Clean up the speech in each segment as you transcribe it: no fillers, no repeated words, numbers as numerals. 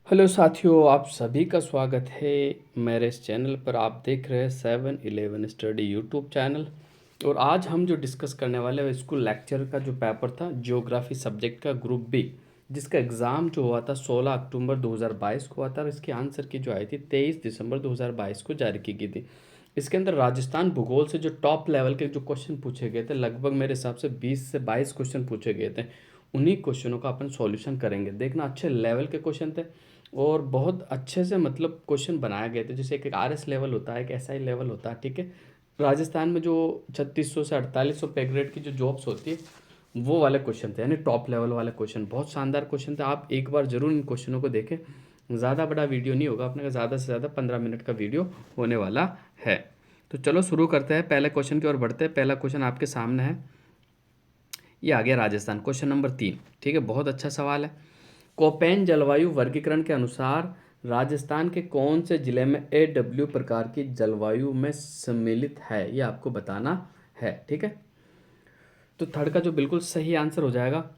Hello साथियों, आप सभी का स्वागत है मेरे इस चैनल पर। आप देख रहे हैं 7-11 स्टडी यूट्यूब चैनल। और आज हम जो डिस्कस करने वाले हैं स्कूल लेक्चर का जो पेपर था ज्योग्राफी सब्जेक्ट का ग्रुप बी, जिसका एग्ज़ाम जो हुआ था 16 अक्टूबर 2022 को हुआ था और इसकी आंसर की जो आई थी 23 दिसंबर 2022 को जारी की गई थी। इसके अंदर राजस्थान भूगोल से जो टॉप लेवल के जो क्वेश्चन पूछे गए थे, लगभग मेरे हिसाब से 20 से 22 क्वेश्चन पूछे गए थे। उन्हीं क्वेश्चनों का अपन सॉल्यूशन करेंगे। देखना, अच्छे लेवल के क्वेश्चन थे और बहुत अच्छे से मतलब क्वेश्चन बनाए गए थे। जैसे एक RS लेवल होता है, एक SI लेवल होता है, ठीक है। राजस्थान में जो 3600 से 4800 पे ग्रेड की जो जॉब्स होती है, वो वाले क्वेश्चन थे, यानी टॉप लेवल वाले क्वेश्चन। बहुत शानदार क्वेश्चन थे। आप एक बार जरूर इन क्वेश्चनों को देखें। ज़्यादा बड़ा वीडियो नहीं होगा अपने का, ज़्यादा से ज़्यादा 15 मिनट का वीडियो होने वाला है। तो चलो शुरू करते हैं, पहले क्वेश्चन की ओर बढ़ते हैं। पहला क्वेश्चन आपके सामने है, ये आ गया राजस्थान, क्वेश्चन नंबर 3। ठीक है, बहुत अच्छा सवाल है। कोपेन जलवायु वर्गीकरण के अनुसार राजस्थान के कौन से जिले में AW प्रकार की जलवायु में सम्मिलित है, ये आपको बताना है। ठीक है, तो थर्ड का जो बिल्कुल सही आंसर हो जाएगा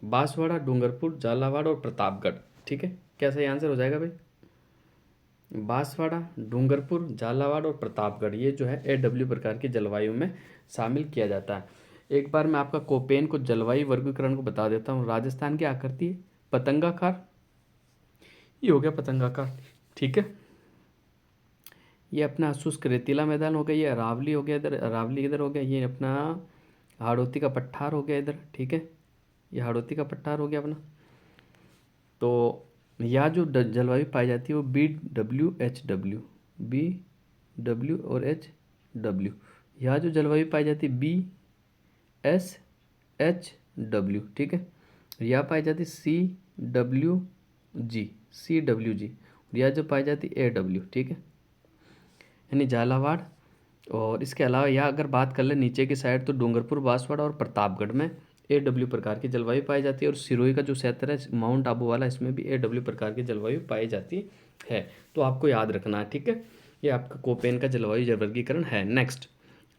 बांसवाड़ा, डूंगरपुर, झालावाड़ और प्रतापगढ़। ठीक है, क्या सही आंसर हो जाएगा भाई? बांसवाड़ा, डूंगरपुर, झालावाड़ और प्रतापगढ़, ये जो है AW प्रकार की जलवायु में शामिल किया जाता है। एक बार मैं आपका कोपेन को जलवायु वर्गीकरण को बता देता हूँ। राजस्थान की आकृति है पतंगाकार, ये हो गया पतंगाकार। ठीक है, ये अपना शुष्क रेतीला मैदान हो गया, ये अरावली हो गया इधर, अरावली इधर हो गया, ये अपना हाड़ौती का पठार हो गया इधर। ठीक है, ये हाड़ौती का पठार हो गया अपना। तो यहाँ जो जलवायु पाई जाती है वो BWHW, BW और HW। यहाँ जो जलवायु पाई जाती है BSHW। ठीक है, यहाँ पाई जाती CWG। यहाँ जो पाई जाती AW। ठीक है, यानी झालावाड़। और इसके अलावा यहाँ अगर बात कर ले नीचे की साइड, तो डूंगरपुर, बांसवाड़ा और प्रतापगढ़ में AW प्रकार की जलवायु पाई जाती है। और सिरोही का जो क्षेत्र है माउंट आबू वाला, इसमें भी AW प्रकार की जलवायु पाई जाती है। तो आपको याद रखना है। ठीक है, ये आपका कोपेन का जलवायु वर्गीकरण है। नेक्स्ट,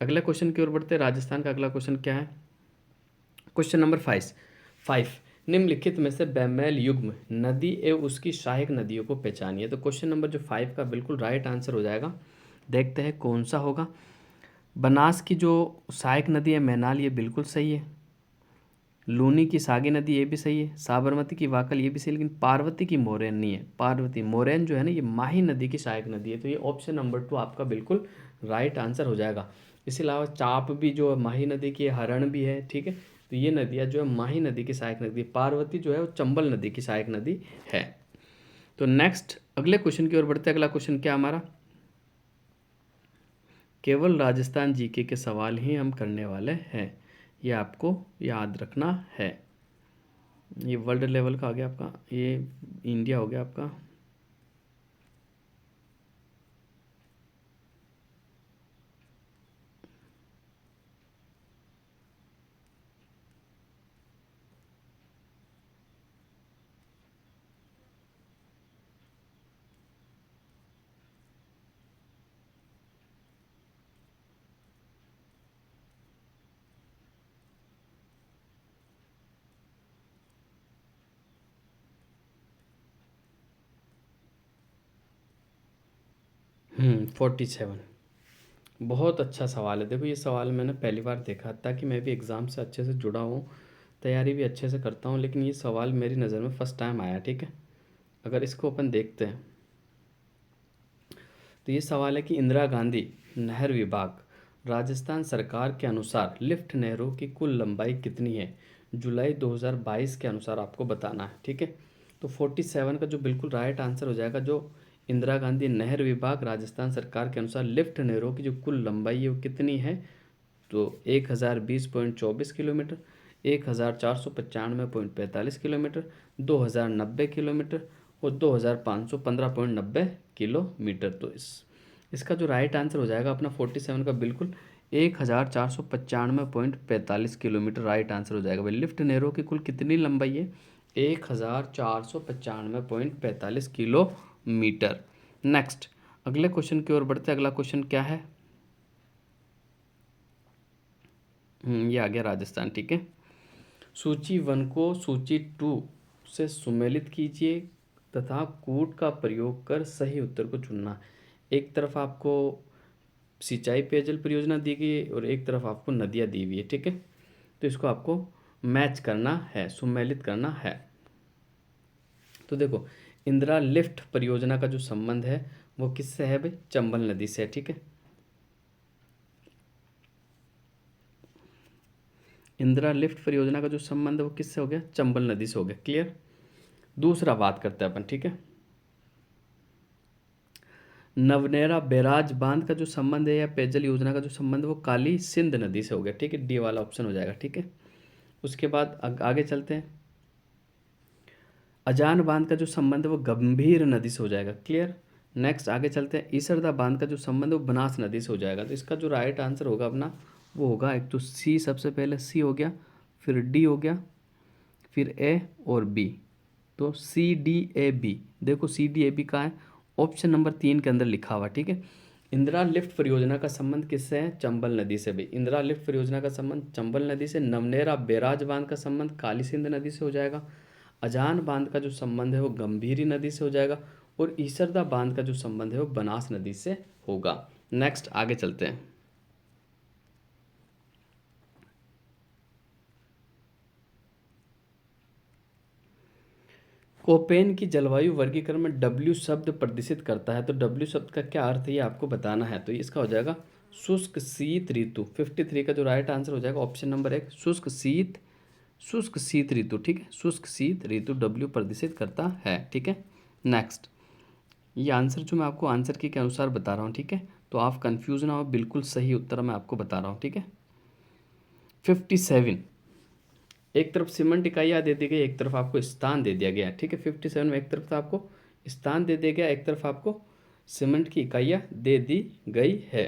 अगले क्वेश्चन की ओर बढ़ते हैं। राजस्थान का अगला क्वेश्चन क्या है? Question number 5। निम्नलिखित में से बैमेल युग्म नदी एवं उसकी सहायक नदियों को पहचानिए। तो क्वेश्चन नंबर जो 5 का बिल्कुल राइट आंसर हो जाएगा। देखते हैं कौन सा होगा। बनास की जो सहायक नदी है मैनाल, ये बिल्कुल सही है। लूनी की सागी नदी, ये भी सही है। साबरमती की वाकल, ये भी सही है। लेकिन पार्वती की मोरैन नहीं है। पार्वती मोरैन जो है ना, ये माही नदी की सहायक नदी है। तो ये ऑप्शन नंबर 2 आपका बिल्कुल राइट आंसर हो जाएगा। इसके अलावा चाप भी जो है माही नदी की, हरण भी है। ठीक है, तो ये नदियाँ जो है माही नदी की सहायक नदी। पार्वती जो है वो चंबल नदी की सहायक नदी है। तो नेक्स्ट अगले क्वेश्चन की ओर बढ़ते हैं। अगला क्वेश्चन क्या हमारा? केवल राजस्थान जीके के सवाल ही हम करने वाले हैं, ये आपको याद रखना है। ये वर्ल्ड लेवल का आ गया आपका, ये इंडिया हो गया आपका। हम्म, 47। बहुत अच्छा सवाल है। देखो, ये सवाल मैंने पहली बार देखा था कि मैं भी एग्ज़ाम से अच्छे से जुड़ा हूँ, तैयारी भी अच्छे से करता हूँ, लेकिन ये सवाल मेरी नज़र में फ़र्स्ट टाइम आया। ठीक है, अगर इसको अपन देखते हैं तो ये सवाल है कि इंदिरा गांधी नहर विभाग राजस्थान सरकार के अनुसार लिफ्ट नहरों की कुल लंबाई कितनी है? जुलाई 2022 के अनुसार आपको बताना है। ठीक है, तो 47 का जो बिल्कुल राइट आंसर हो जाएगा, जो इंदिरा गांधी नहर विभाग राजस्थान सरकार के अनुसार लिफ्ट नहरों की जो कुल लंबाई है वो कितनी है? तो 1020.24 किलोमीटर, 1495.45 किलोमीटर, 2090 किलोमीटर और 2515.90 किलोमीटर। तो इसका जो राइट आंसर हो जाएगा अपना 47 का बिल्कुल 1495.45 किलोमीटर राइट आंसर हो जाएगा भाई। लिफ्ट नहरों की कुल कितनी लंबाई है? 1495.45 किलोमीटर। नेक्स्ट अगले क्वेश्चन की ओर बढ़ते हैं। अगला क्वेश्चन क्या है? ये आ गया राजस्थान। ठीक है, सूची 1 को सूची 2 से सुमेलित कीजिए। तथा कूट का प्रयोग कर सही उत्तर को चुनना। एक तरफ आपको सिंचाई पेयजल परियोजना दी गई है और एक तरफ आपको नदियाँ दी हुई है, ठीक है। तो इसको आपको मैच करना है, सुमेलित करना है। तो देखो, इंदिरा लिफ्ट परियोजना का जो संबंध है वो किससे है भाई? चंबल नदी से है, ठीक है। इंदिरा लिफ्ट परियोजना का जो संबंध है वो किससे हो गया? चंबल नदी से हो गया। क्लियर? दूसरा बात करते हैं अपन, ठीक है। नवनेरा बैराज बांध का जो संबंध है या पेयजल योजना का जो संबंध है वो काली सिंध नदी से हो गया, ठीक है। डी वाला ऑप्शन हो जाएगा, ठीक है। उसके बाद आगे चलते हैं। अजान बांध का जो संबंध है वो गंभीर नदी से हो जाएगा। क्लियर? नेक्स्ट आगे चलते हैं। ईसरदा बांध का जो संबंध है वो बनास नदी से हो जाएगा। तो इसका जो राइट आंसर होगा अपना वो होगा, एक तो सी, सबसे पहले सी हो गया, फिर डी हो गया, फिर ए और बी। तो सी डी ए बी, देखो सी डी ए बी कहाँ है? ऑप्शन नंबर 3 के अंदर लिखा हुआ, ठीक है। इंदिरा लिफ्ट परियोजना का संबंध किससे है? चंबल नदी से भी। इंदिरा लिफ्ट परियोजना का संबंध चंबल नदी से। नवनेरा बैराज बांध का संबंध काली सिंध नदी से हो जाएगा। अजान बांध का जो संबंध है वो गंभीरी नदी से हो जाएगा। और ईसरदा बांध का जो संबंध है वो बनास नदी से होगा। नेक्स्ट आगे चलते हैं। कोपेन की जलवायु वर्गीकरण में डब्ल्यू शब्द प्रदर्शित करता है। तो डब्ल्यू शब्द का क्या अर्थ है ये आपको बताना है। तो इसका हो जाएगा शुष्क शीत ऋतु। 53 का जो राइट आंसर हो जाएगा ऑप्शन नंबर 1, शुष्क शीत ऋतु, ठीक है। शुष्क शीत ऋतु डब्ल्यू प्रदर्शित करता है, ठीक है। नेक्स्ट, ये आंसर जो मैं आपको आंसर की के अनुसार बता रहा हूँ, ठीक है। तो आप कंफ्यूज ना हो, बिल्कुल सही उत्तर मैं आपको बता रहा हूँ, ठीक है। 57, एक तरफ सीमेंट इकाइयाँ दे दी गई, एक तरफ आपको स्थान दे दिया गया है, ठीक है। 57 में एक तरफ तो आपको स्थान दे दिया गया, एक तरफ आपको सीमेंट की इकाइयाँ दे दी गई है।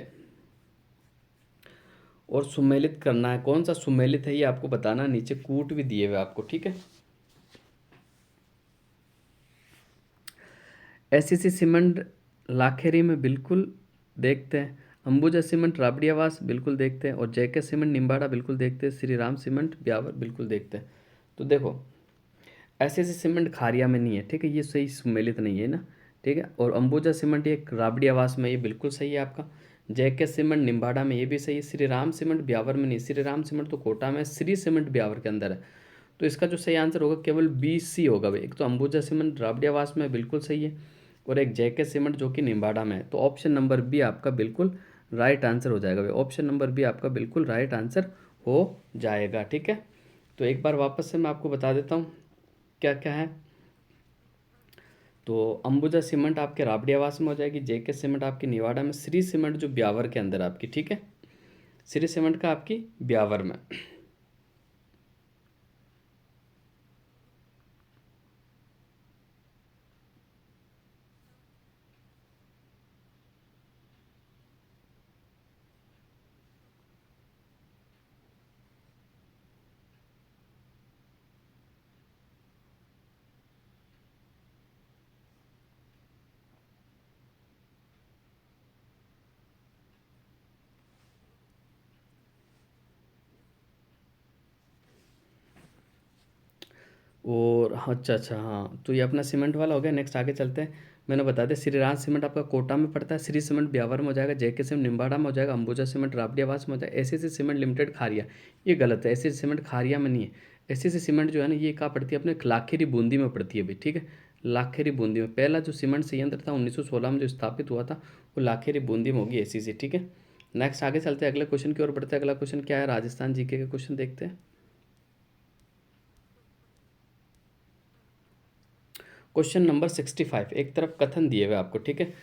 और सुमेलित करना है, कौन सा सुमेलित है ये आपको बताना। नीचे कूट भी दिए हुए आपको, ठीक है। एससीसी सीमेंट लाखेरी में बिल्कुल देखते हैं। अंबुजा सीमेंट राबड़ी आवास बिल्कुल देखते हैं। और जेके सीमेंट निम्बाड़ा बिल्कुल देखते हैं। श्री राम सीमेंट ब्यावर बिल्कुल देखते हैं। तो देखो, एससीसी सीमेंट खारिया में नहीं है, ठीक है, ये सही सुमेलित नहीं है ना, ठीक है। और अंबुजा सीमेंट ये राबड़ी आवास में, ये बिल्कुल सही है आपका। जेके सीमेंट निम्बाड़ा में ये भी सही है। श्री राम सीमेंट ब्यावर में नहीं, श्री राम सीमेंट तो कोटा में, श्री सीमेंट ब्यावर के अंदर है। तो इसका जो सही आंसर होगा केवल बी सी होगा भाई। एक तो अंबुजा सीमेंट राबड़ी आवास में बिल्कुल सही है, और एक जेके सीमेंट जो कि निम्बाड़ा में है। तो ऑप्शन नंबर बी आपका बिल्कुल राइट आंसर हो जाएगा भाई। ऑप्शन नंबर बी आपका बिल्कुल राइट आंसर हो जाएगा, ठीक है। तो एक बार वापस से मैं आपको बता देता हूँ क्या क्या है। तो अंबुजा सीमेंट आपके राबड़ी आवास में हो जाएगी, जेके सीमेंट आपकी निवाड़ा में, श्री सीमेंट जो ब्यावर के अंदर आपकी, ठीक है। श्री सीमेंट का आपकी ब्यावर में। और अच्छा अच्छा, हाँ, तो ये अपना सीमेंट वाला हो गया। नेक्स्ट आगे चलते हैं। मैंने बता दिया, श्री राज सीमेंट आपका कोटा में पड़ता है, श्री सीमेंट ब्यावर में हो जाएगा, जेके सीमेंट निम्बाड़ा में हो जाएगा, अंबुजा सीमेंट राबड़ी आवास में हो जाएगा, एसीसी सीमेंट लिमिटेड खारिया। ये गलत है, एसीसी सीमेंट खारिया में नहीं है। एसीसी सीमेंट जो है ना, ये कहाँ पड़ती है? अपने लाखेरी बूंदी में पड़ती है भाई, ठीक है। लाखेरी बूंदी में पहला जो सीमेंट संयंत्र था 1916 में जो स्थापित हुआ था, वो लाखेरी बूंदी में होगी एसीसी, ठीक है। नेक्स्ट आगे चलते हैं, अगले क्वेश्चन की ओर बढ़ते हैं। अगला क्वेश्चन क्या है? राजस्थान जीके के क्वेश्चन देखते हैं। क्वेश्चन नंबर 65, एक तरफ कथन दिए हुए आपको, ठीक है।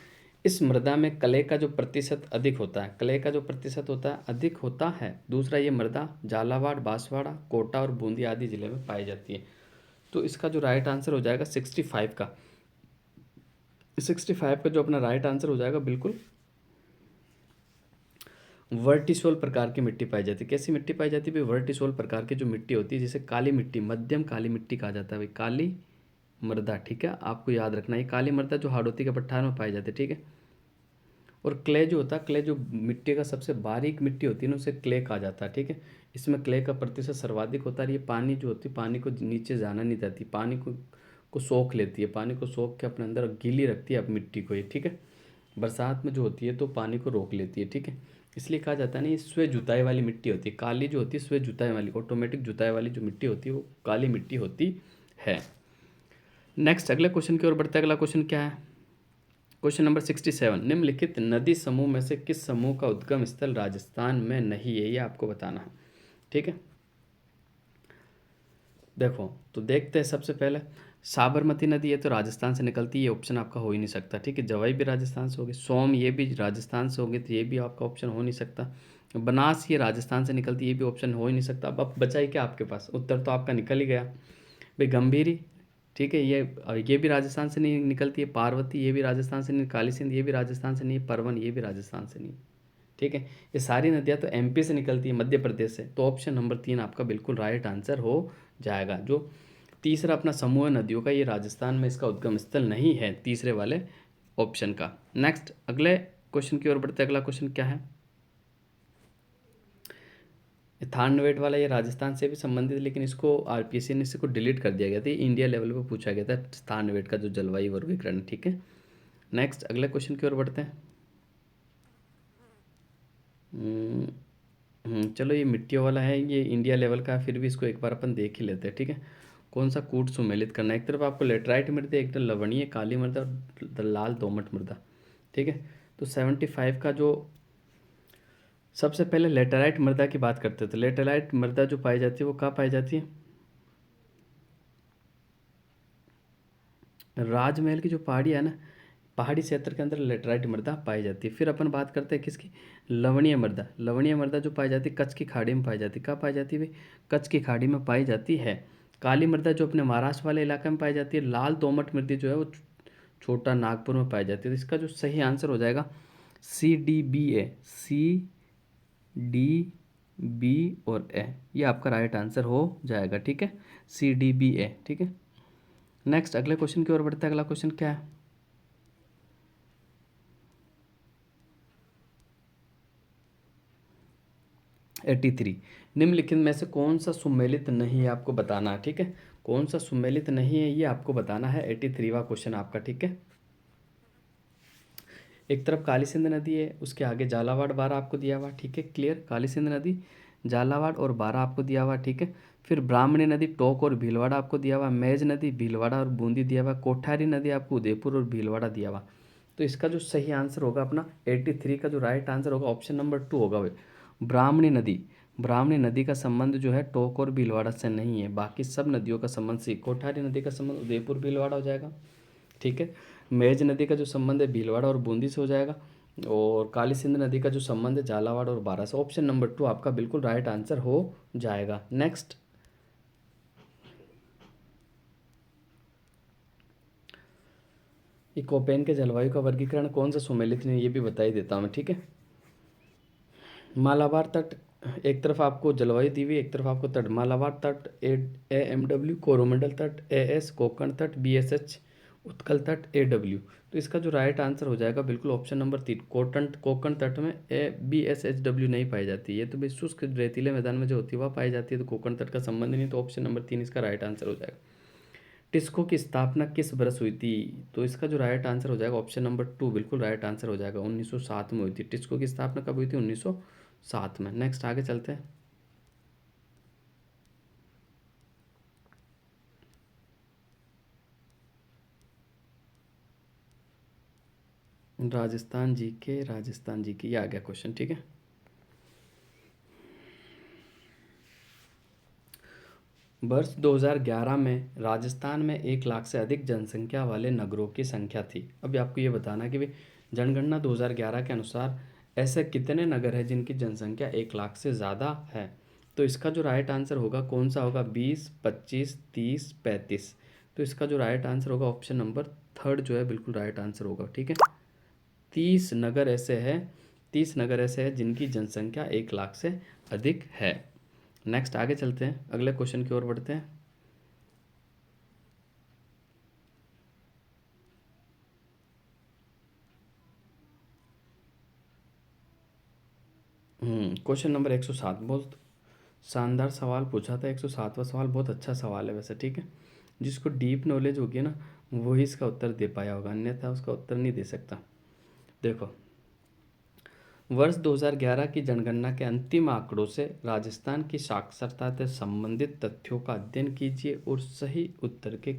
इस मृदा में क्ले का जो प्रतिशत अधिक होता है, क्ले का जो प्रतिशत होता है अधिक होता है। दूसरा, ये मृदा झालावाड़, बांसवाड़ा, कोटा और बूंदी आदि जिले में पाई जाती है। तो इसका जो राइट आंसर हो जाएगा 65 का, 65 का जो अपना राइट आंसर हो जाएगा बिल्कुल वर्टिसोल प्रकार की मिट्टी पाई जाती है। कैसी मिट्टी पाई जाती है भाई? वर्टिसोल प्रकार की जो मिट्टी होती है, जिसे काली मिट्टी, मध्यम काली मिट्टी कहा जाता है भाई, काली मृदा, ठीक है। आपको याद रखना है, काली मृदा जो हाड़ौती के पठार में पाई जाती है, ठीक है। और क्ले जो होता है, क्ले जो मिट्टी का सबसे बारीक मिट्टी होती है ना, उसे क्ले कहा जाता है, ठीक है। इसमें क्ले का प्रतिशत सर्वाधिक होता है। ये पानी जो होती है, पानी को नीचे जाना नहीं देती, पानी को को सोख लेती है, पानी को सोख के अपने अंदर गीली रखती है अब मिट्टी को ये, ठीक है। बरसात में जो होती है तो पानी को रोक लेती है, ठीक है। इसलिए कहा जाता है ना, ये स्व जुताई वाली मिट्टी होती है, काली जो होती है स्व जुताई वाली, ऑटोमेटिक जुताई वाली जो मिट्टी होती है वो काली मिट्टी होती है। नेक्स्ट अगले क्वेश्चन की ओर बढ़ते हैं। अगला क्वेश्चन क्या है? क्वेश्चन नंबर 67, निम्नलिखित नदी समूह में से किस समूह का उद्गम स्थल राजस्थान में नहीं है, ये आपको बताना है, ठीक है। देखो तो देखते हैं, सबसे पहले साबरमती नदी है तो राजस्थान से निकलती है, ये ऑप्शन आपका हो ही नहीं सकता, ठीक है। जवाई भी राजस्थान से होगी, सोम ये भी राजस्थान से होगी तो ये भी आपका ऑप्शन हो नहीं सकता। बनास ये राजस्थान से निकलती है, ये भी ऑप्शन हो ही नहीं सकता। अब बचा ही क्या आपके पास? उत्तर तो आपका निकल ही गया भाई, गंभीरी, ठीक है, ये भी राजस्थान से नहीं निकलती है। पार्वती ये भी राजस्थान से नहीं, काली सिंध ये भी राजस्थान से नहीं, परवन ये भी राजस्थान से नहीं, ठीक है। ये सारी नदियाँ तो एमपी से निकलती है, मध्य प्रदेश से, तो ऑप्शन नंबर 3 आपका बिल्कुल राइट आंसर हो जाएगा। जो तीसरा अपना समूह है नदियों का, ये राजस्थान में इसका उद्गम स्थल नहीं है, तीसरे वाले ऑप्शन का। नेक्स्ट अगले क्वेश्चन की ओर बढ़ते हैं। अगला क्वेश्चन क्या है? थानवेट वाला ये राजस्थान से भी संबंधित है, लेकिन इसको आरपीएससी ने इसको डिलीट कर दिया गया था। इंडिया लेवल पे पूछा गया था थानवेट का जो जलवायु वर्गीकरण, ठीक है। नेक्स्ट अगले क्वेश्चन की ओर बढ़ते हैं। चलो ये मिट्टियों वाला है, ये इंडिया लेवल का है, फिर भी इसको एक बार अपन देख ही लेते हैं, ठीक है। कौन सा कूट सुमेलित करना है? एक तरफ आपको लेटराइट मृदा, एक तरफ लवणीय काली मृदा और लाल दोमट मृदा, ठीक है। तो 75 का जो सबसे पहले लेटराइट मृदा की बात करते थे। लेटराइट मृदा जो पाई जाती है वो कहाँ पाई जाती है? राजमहल की जो पहाड़ी है ना, पहाड़ी क्षेत्र के अंदर लेटराइट मृदा पाई जाती है। फिर अपन बात करते हैं किसकी? लवणीय मृदा। लवणीय मृदा जो पाई जाती है कच्छ की खाड़ी में पाई जाती है। कहाँ पाई जाती है भाई? कच्छ की खाड़ी में पाई जाती है। काली मृदा जो अपने महाराष्ट्र वाले इलाके में पाई जाती है। लाल दोमट मृदा जो है वो छोटा नागपुर में पाई जाती है। तो इसका जो सही आंसर हो जाएगा CDBA, CDB और ए, ये आपका राइट आंसर हो जाएगा, ठीक है। CDBA, ठीक है। नेक्स्ट अगले क्वेश्चन की ओर बढ़ते हैं। अगला क्वेश्चन क्या है? 83, निम्नलिखित में से कौन सा सुमेलित नहीं है, आपको बताना है, ठीक है। कौन सा सुमेलित नहीं है ये आपको बताना है। 83वां क्वेश्चन आपका, ठीक है। एक तरफ काली सिंध नदी है, उसके आगे झालावाड़ बारा आपको दिया हुआ, ठीक है, क्लियर। काली सिंध नदी, झालावाड़ और बारा आपको दिया हुआ, ठीक है। फिर ब्राह्मणी नदी, टोंक और भीलवाड़ा आपको दिया हुआ। मेज नदी, भीलवाड़ा और बूंदी दिया हुआ। कोठारी नदी आपको उदयपुर और भीलवाड़ा दिया हुआ। तो इसका जो सही आंसर होगा अपना 83 का जो राइट आंसर होगा ऑप्शन नंबर 2 होगा भाई, ब्राह्मणी नदी। ब्राह्मणी नदी का संबंध जो है टोंक और भीलवाड़ा से नहीं है, बाकी सब नदियों का संबंध से। कोठारी नदी का संबंध उदयपुर भीलवाड़ा हो जाएगा, ठीक है। मेज नदी का जो संबंध है भीलवाड़ा और बूंदी से हो जाएगा। और काली सिंध नदी का जो संबंध है झालावाड़ और बारा से। ऑप्शन नंबर 2 आपका बिल्कुल राइट आंसर हो जाएगा। नेक्स्ट कोपेन के जलवायु का वर्गीकरण कौन सा सुमेलित नहीं, ये भी बता ही देता हूँ मैं, ठीक है। मालाबार तट, एक तरफ आपको जलवायु दी हुई, एक तरफ आपको तट। मालाबार तट AMW, कोरोमंडल तट AS, कोंकण तट BSH, उत्कल तट AW। तो इसका जो राइट आंसर हो जाएगा बिल्कुल ऑप्शन नंबर 3, कोंकण तट में BSHW नहीं पाई जाती। ये तो भाई शुष्क रेतीले मैदान में जो होती है वह पाई जाती है, तो कोंकण तट का संबंध नहीं, तो ऑप्शन नंबर 3 इसका राइट आंसर हो जाएगा। टिस्को की स्थापना किस बरस हुई थी? तो इसका जो राइट आंसर हो जाएगा ऑप्शन नंबर 2 बिल्कुल राइट आंसर हो जाएगा। 1907 में हुई थी। टिस्को की स्थापना कब हुई थी? 1907 में। नेक्स्ट आगे चलते हैं। राजस्थान जी के ये आ गया क्वेश्चन, ठीक है। वर्ष 2011 में राजस्थान में 1 लाख से अधिक जनसंख्या वाले नगरों की संख्या थी। अभी आपको ये बताना कि भाई जनगणना 2011 के अनुसार ऐसे कितने नगर हैं जिनकी जनसंख्या 1 लाख से ज़्यादा है। तो इसका जो राइट आंसर होगा कौन सा होगा? 20, 25, 30, 35। तो इसका जो राइट आंसर होगा ऑप्शन नंबर 3 जो है बिल्कुल राइट आंसर होगा, ठीक है। 30 नगर ऐसे हैं, 30 नगर ऐसे हैं जिनकी जनसंख्या 1 लाख से अधिक है। नेक्स्ट आगे चलते हैं, अगले क्वेश्चन की ओर बढ़ते हैं। क्वेश्चन नंबर 107, बहुत शानदार सवाल पूछा था। 107वां सवाल बहुत अच्छा सवाल है वैसे, ठीक है। जिसको डीप नॉलेज होगी ना वही इसका उत्तर दे पाया होगा, अन्यथा उसका उत्तर नहीं दे सकता। देखो, वर्ष 2011 की जनगणना के अंतिम आंकड़ों से राजस्थान की साक्षरता से संबंधित तथ्यों का अध्ययन कीजिए और सही उत्तर के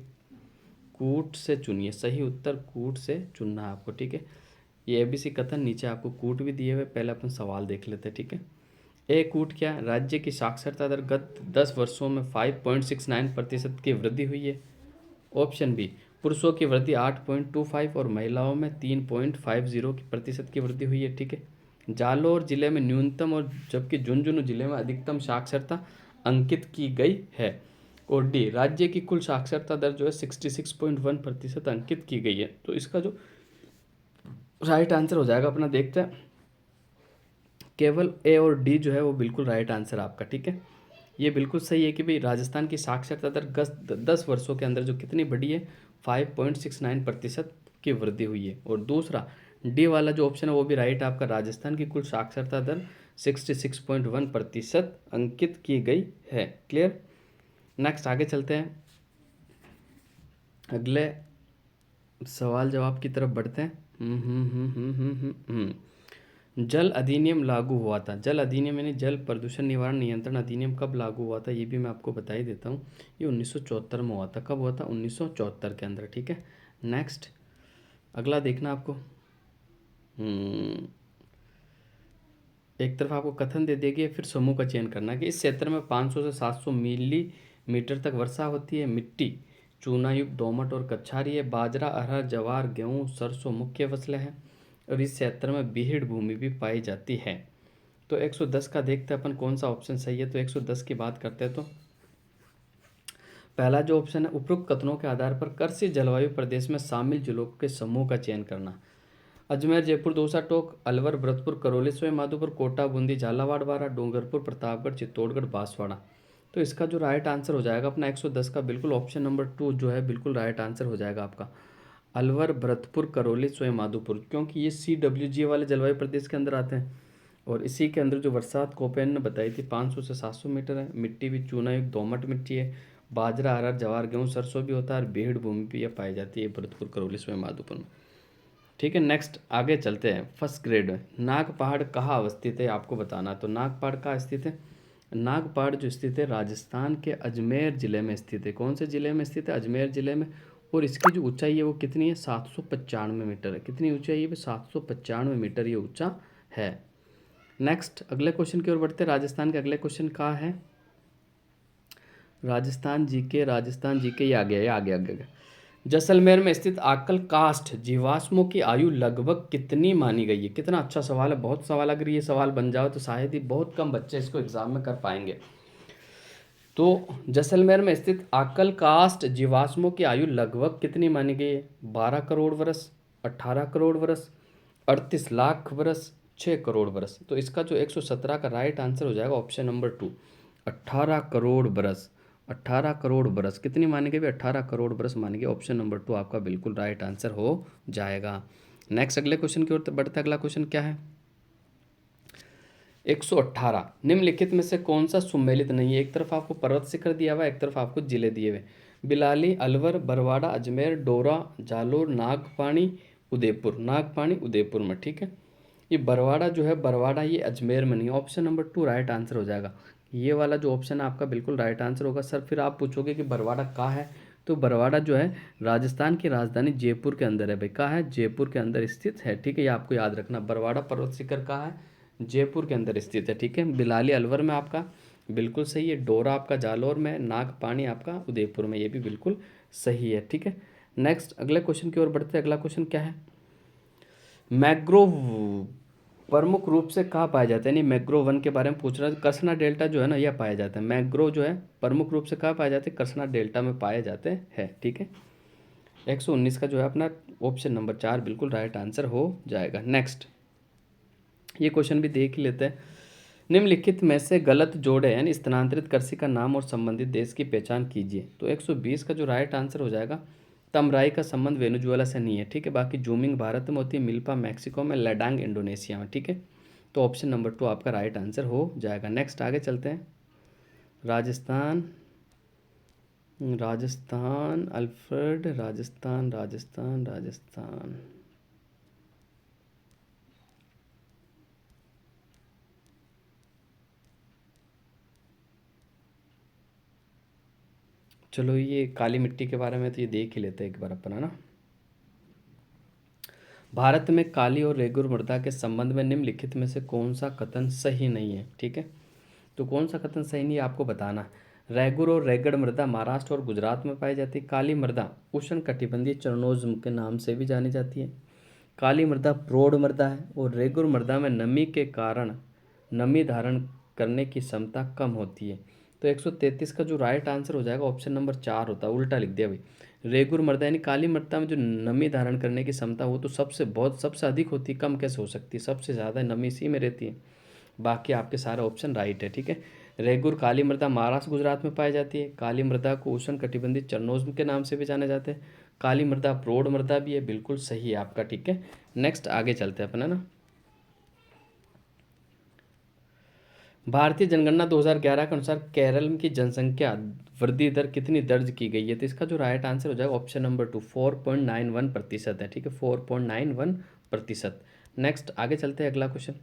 कूट से चुनिए। सही उत्तर कूट से चुनना है आपको, ठीक है। ये एबीसी कथन, नीचे आपको कूट भी दिए हुए, पहले अपन सवाल देख लेते हैं, ठीक है। ए कूट क्या है? राज्य की साक्षरता दर गत 10 वर्षों में 5.69% की वृद्धि हुई है। ऑप्शन बी, पुरुषों की वृद्धि 8.25 और महिलाओं में 3.50% की वृद्धि हुई है, ठीक है। जालौर जिले में न्यूनतम और जबकि झुंझुनू जिले में अधिकतम साक्षरता अंकित की गई है। और डी, राज्य की कुल साक्षरता दर जो है 66.1% अंकित की गई है। तो इसका जो राइट आंसर हो जाएगा अपना, देखते हैं, केवल ए और डी जो है वो बिल्कुल राइट आंसर आपका, ठीक है। ये बिल्कुल सही है कि भाई राजस्थान की साक्षरता दर 10 वर्षों के अंदर जो कितनी बढ़ी है, 5.69% की वृद्धि हुई है। और दूसरा डी वाला जो ऑप्शन है वो भी राइट आपका, राजस्थान की कुल साक्षरता दर 66.1% अंकित की गई है। क्लियर। नेक्स्ट आगे चलते हैं, अगले सवाल जवाब की तरफ बढ़ते हैं। जल अधिनियम लागू हुआ था। जल अधिनियम यानी जल प्रदूषण निवारण नियंत्रण अधिनियम कब लागू हुआ था, ये भी मैं आपको बता ही देता हूँ। ये 1974 में हुआ था। कब हुआ था? 1974 के अंदर, ठीक है। नेक्स्ट अगला देखना आपको, एक तरफ आपको कथन दे देगी, फिर समूह का चयन करना कि इस क्षेत्र में 500 से 700 मिलीमीटर तक वर्षा होती है। मिट्टी चूनायुक्त, दोमट और कछारी है। बाजरा, अरहर, ज्वार, गेहूँ, सरसों मुख्य फसलें हैं और इस क्षेत्र में बीहड़ भूमि भी पाई जाती है। तो 110 का देखते हैं अपन कौन सा ऑप्शन सही है। तो 110 की बात करते हैं तो पहला जो ऑप्शन है, उपरोक्त कथनों के आधार पर कृषि जलवायु प्रदेश में शामिल जिलों के समूह का चयन करना। अजमेर, जयपुर, दौसा, टोंक, अलवर, भरतपुर, करौली, स्वयं माधोपुर, कोटा, बूंदी, झालावाड़, बारा, डूंगरपुर, प्रतापगढ़, चित्तौड़गढ़, बांसवाड़ा। तो इसका जो राइट आंसर हो जाएगा अपना 110 का बिल्कुल ऑप्शन नंबर 2 जो है बिल्कुल राइट आंसर हो जाएगा आपका, अलवर, भरतपुर, करौली, स्वयं माधोपुर, क्योंकि ये CWG वाले जलवायु प्रदेश के अंदर आते हैं। और इसी के अंदर जो बरसात कोपेन ने बताई थी 500 से 700 मीटर है। मिट्टी भी चूनायुक्त, दोमट मिट्टी है। बाजरा, अरहर, ज्वार, गेहूँ, सरसों भी होता है और बीहड़ भूमि भी यह पाई जाती है भरतपुर, करौली, स्वयं माधोपुर में, ठीक है। नेक्स्ट आगे चलते हैं, फर्स्ट ग्रेड में नाग पहाड़ कहाँ अवस्थित है आपको बताना। तो नाग पहाड़ कहाँ स्थित है? नाग पहाड़ जो स्थित है राजस्थान के अजमेर जिले में स्थित है। कौन से जिले में स्थित है? अजमेर जिले में। और इसकी जो ऊंचाई है वो कितनी है? 795 मीटर है। कितनी ऊंचाई है? 795 मीटर ये ऊंचा है। नेक्स्ट अगले क्वेश्चन की ओर बढ़ते हैं। राजस्थान के अगले क्वेश्चन कहाँ है? राजस्थान जीके ये आ गया, ये आ गया, आगे। जैसलमेर में स्थित आकल कास्ट जीवाश्मों की आयु लगभग कितनी मानी गई है? कितना अच्छा सवाल है, बहुत सवाल। अगर ये सवाल बन जाओ तो शायद ही बहुत कम बच्चे इसको एग्जाम में कर पाएंगे। तो जैसलमेर में स्थित आकल कास्ट जीवाश्मों की आयु लगभग कितनी मानी गई है? 12 करोड़ वर्ष, 18 करोड़ वर्ष, 38 लाख वर्ष, 6 करोड़ वर्ष। तो इसका जो 117 का राइट आंसर हो जाएगा ऑप्शन नंबर 2, 18 करोड़ वर्ष। 18 करोड़ वर्ष कितनी मानी गई? 18 करोड़ वर्ष मानी गई। ऑप्शन नंबर 2 आपका बिल्कुल राइट आंसर हो जाएगा। नेक्स्ट अगले क्वेश्चन की ओर बढ़ते। अगला क्वेश्चन क्या है? 118 निम्नलिखित में से कौन सा सुमेलित नहीं है? एक तरफ आपको पर्वत शिखर दिया हुआ है, एक तरफ आपको जिले दिए हुए, बिलाली, अलवर, बरवाड़ा, अजमेर, डोरा, जालोर, नागपानी, उदयपुर। नागपानी उदयपुर में, ठीक है। ये बरवाड़ा जो है, बरवाड़ा ये अजमेर में नहीं। ऑप्शन नंबर 2 राइट आंसर हो जाएगा। ये वाला जो ऑप्शन है आपका बिल्कुल राइट आंसर होगा। सर फिर आप पूछोगे कि बरवाड़ा कहाँ है? तो बरवाड़ा जो है राजस्थान की राजधानी जयपुर के अंदर है भाई। कहाँ है? जयपुर के अंदर स्थित है, ठीक है। ये आपको याद रखना, बरवाड़ा पर्वत शिखर कहाँ है? जयपुर के अंदर स्थित है, ठीक है। बिलाली अलवर में आपका बिल्कुल सही है। डोरा आपका जालौर में, नागपानी आपका उदयपुर में, ये भी बिल्कुल सही है, ठीक है। नेक्स्ट अगले क्वेश्चन की ओर बढ़ते हैं। अगला क्वेश्चन क्या है? मैग्रोव प्रमुख रूप से कहाँ पाए जाते हैं? यानी मैग्रोव वन के बारे में पूछ रहा है। कृष्णा डेल्टा जो है ना, यह पाया जाता है। मैग्रोव जो है प्रमुख रूप से कहाँ पाए जाते हैं? कृष्णा डेल्टा में पाए जाते हैं, ठीक है। 119 का जो है अपना ऑप्शन नंबर 4 बिल्कुल राइट आंसर हो जाएगा। नेक्स्ट ये क्वेश्चन भी देख लेते हैं। निम्नलिखित में से गलत जोड़े यानी स्थानांतरित कृषि का नाम और संबंधित देश की पहचान कीजिए। तो 120 का जो राइट आंसर हो जाएगा, तमराई का संबंध वेनेजुएला से नहीं है, ठीक है। बाकी जूमिंग भारत में होती है, मिल्पा मैक्सिको में, लेडांग इंडोनेशिया में, ठीक है। तो ऑप्शन नंबर 2 आपका राइट आंसर हो जाएगा। नेक्स्ट आगे चलते हैं। राजस्थान राजस्थान, अल्फ्रेड, राजस्थान राजस्थान राजस्थान। चलो ये काली मिट्टी के बारे में तो ये देख ही लेते हैं एक बार अपन, है ना। भारत में काली और रेगुर मृदा के संबंध में निम्नलिखित में से कौन सा कथन सही नहीं है, ठीक है। तो कौन सा कथन सही नहीं है आपको बताना है। रेगुर और रेगड़ मृदा महाराष्ट्र और गुजरात में पाई जाती है। काली मृदा उष्ण कटिबंधीय चरणोज्म के नाम से भी जानी जाती है। काली मृदा प्रौढ़ मृदा है और रेगुर मृदा में नमी के कारण नमी धारण करने की क्षमता कम होती है। तो 133 का जो राइट आंसर हो जाएगा ऑप्शन नंबर 4 होता है। उल्टा लिख दिया भाई। रेगुर मृदा यानी काली मृदा में जो नमी धारण करने की क्षमता वो तो सबसे अधिक होती है, कम कैसे हो सकती है, सबसे ज़्यादा नमी इसी में रहती है। बाकी आपके सारे ऑप्शन राइट है, ठीक है। रेगुर काली मृदा महाराष्ट्र गुजरात में पाई जाती है। काली मृदा को उष्ण कटिबंधीय चरणोज्म के नाम से भी जाने जाते हैं। काली मृदा प्रौढ़ मृदा भी है, बिल्कुल सही है आपका, ठीक है। नेक्स्ट आगे चलते हैं अपन, है ना। भारतीय जनगणना 2011 के अनुसार केरल की जनसंख्या वृद्धि दर कितनी दर्ज की गई है। तो इसका जो राइट आंसर हो जाएगा ऑप्शन नंबर 2 4.91% है, ठीक है, 4.91%। नेक्स्ट आगे चलते हैं अगला क्वेश्चन।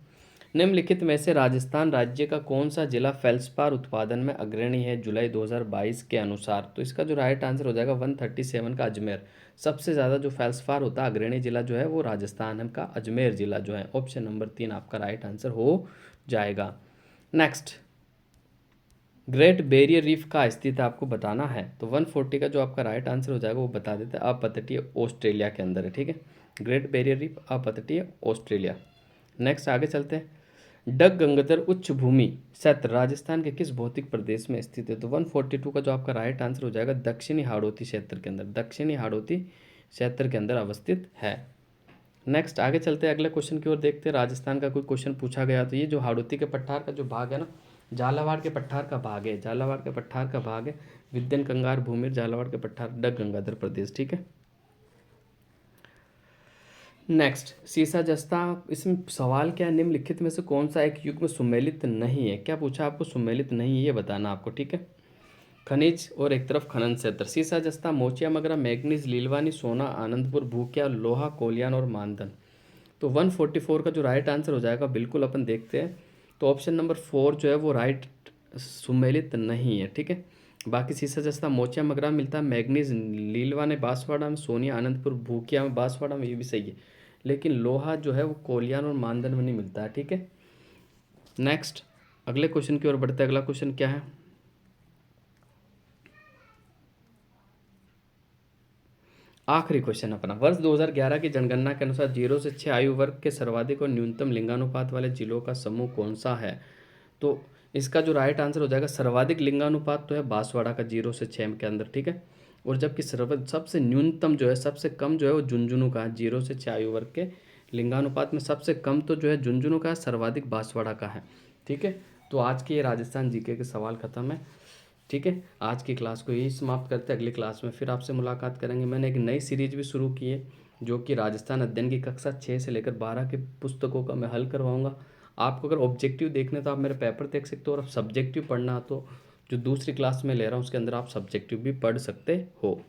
निम्नलिखित में से राजस्थान राज्य का कौन सा जिला फेल्सपार उत्पादन में अग्रणी है जुलाई 2022 के अनुसार। तो इसका जो राइट आंसर हो जाएगा 137 का अजमेर। सबसे ज़्यादा जो फेल्सपार होता है अग्रणी जिला जो है वो राजस्थान का अजमेर जिला जो है। ऑप्शन नंबर 3 आपका राइट आंसर हो जाएगा। नेक्स्ट, ग्रेट बैरियर रीफ का स्थित आपको बताना है। तो 140 का जो आपका राइट आंसर हो जाएगा वो बता देते हैं, अपतटीय ऑस्ट्रेलिया के अंदर है, ठीक है। ग्रेट बैरियर रीफ अपतटीय ऑस्ट्रेलिया। नेक्स्ट आगे चलते हैं। डग गंगाधर उच्च भूमि क्षेत्र राजस्थान के किस भौतिक प्रदेश में स्थित है। तो 142 का जो आपका राइट आंसर हो जाएगा दक्षिणी हाड़ौती क्षेत्र के अंदर, दक्षिणी हाड़ौती क्षेत्र के अंदर अवस्थित है। नेक्स्ट आगे चलते हैं अगले क्वेश्चन की ओर देखते हैं। राजस्थान का कोई क्वेश्चन पूछा गया तो ये जो हाड़ौती के पठार का जो भाग है ना, झालावाड़ के पठार का भाग है, झालावाड़ के पठार का भाग है। विद्यन कंगार भूमि झालावाड़ के पठार डग गंगाधर प्रदेश, ठीक है। नेक्स्ट, सीसा जस्ता, इसमें सवाल क्या है, निम्नलिखित में से कौन सा एक युग में सुमेलित नहीं है। क्या पूछा आपको, सुमेलित नहीं है ये बताना आपको, ठीक है। खनिज और एक तरफ खनन क्षेत्र, सीसा जस्ता मोचिया मगरा मैग्नीज लीलवानी सोना आनंदपुर भूकिया लोहा कोलियान और मानधन। तो 144 का जो राइट आंसर हो जाएगा बिल्कुल अपन देखते हैं। तो ऑप्शन नंबर 4 जो है वो राइट सुमेलित नहीं है, ठीक है। बाकी सीसा जस्ता मोचिया मगरा मिलता है, मैग्नीज लीलवा ने बांसवाड़ा में, सोनिया आनंदपुर भूकिया में, बांसवाड़ा में, ये भी सही है। लेकिन लोहा जो है वो कोलियान और मानधन में नहीं मिलता है, ठीक है। नेक्स्ट अगले क्वेश्चन की ओर बढ़ते हैं। अगला क्वेश्चन क्या है, आखिरी क्वेश्चन अपना। वर्ष 2011 की जनगणना के अनुसार 0 से 6 आयु वर्ग के सर्वाधिक और न्यूनतम लिंगानुपात वाले जिलों का समूह कौन सा है। तो इसका जो राइट आंसर हो जाएगा सर्वाधिक लिंगानुपात तो है बांसवाड़ा का 0 से 6 के अंदर, ठीक है। और जबकि सबसे न्यूनतम जो है, सबसे कम जो है वो झुंझुनू का है। 0 से 6 आयु वर्ग के लिंगानुपात में सबसे कम तो जो है झुंझुनू का है, सर्वाधिक बांसवाड़ा का है, ठीक है। तो आज के ये राजस्थान जीके के सवाल खत्म है, ठीक है। आज की क्लास को यही समाप्त करते हैं। अगली क्लास में फिर आपसे मुलाकात करेंगे। मैंने एक नई सीरीज भी शुरू की है जो कि राजस्थान अध्ययन की कक्षा 6 से लेकर 12 के पुस्तकों का मैं हल करवाऊंगा। आपको अगर ऑब्जेक्टिव देखने तो आप मेरे पेपर देख सकते हो, और अब सब्जेक्टिव पढ़ना तो जो दूसरी क्लास में ले रहा हूँ उसके अंदर आप सब्जेक्टिव भी पढ़ सकते हो।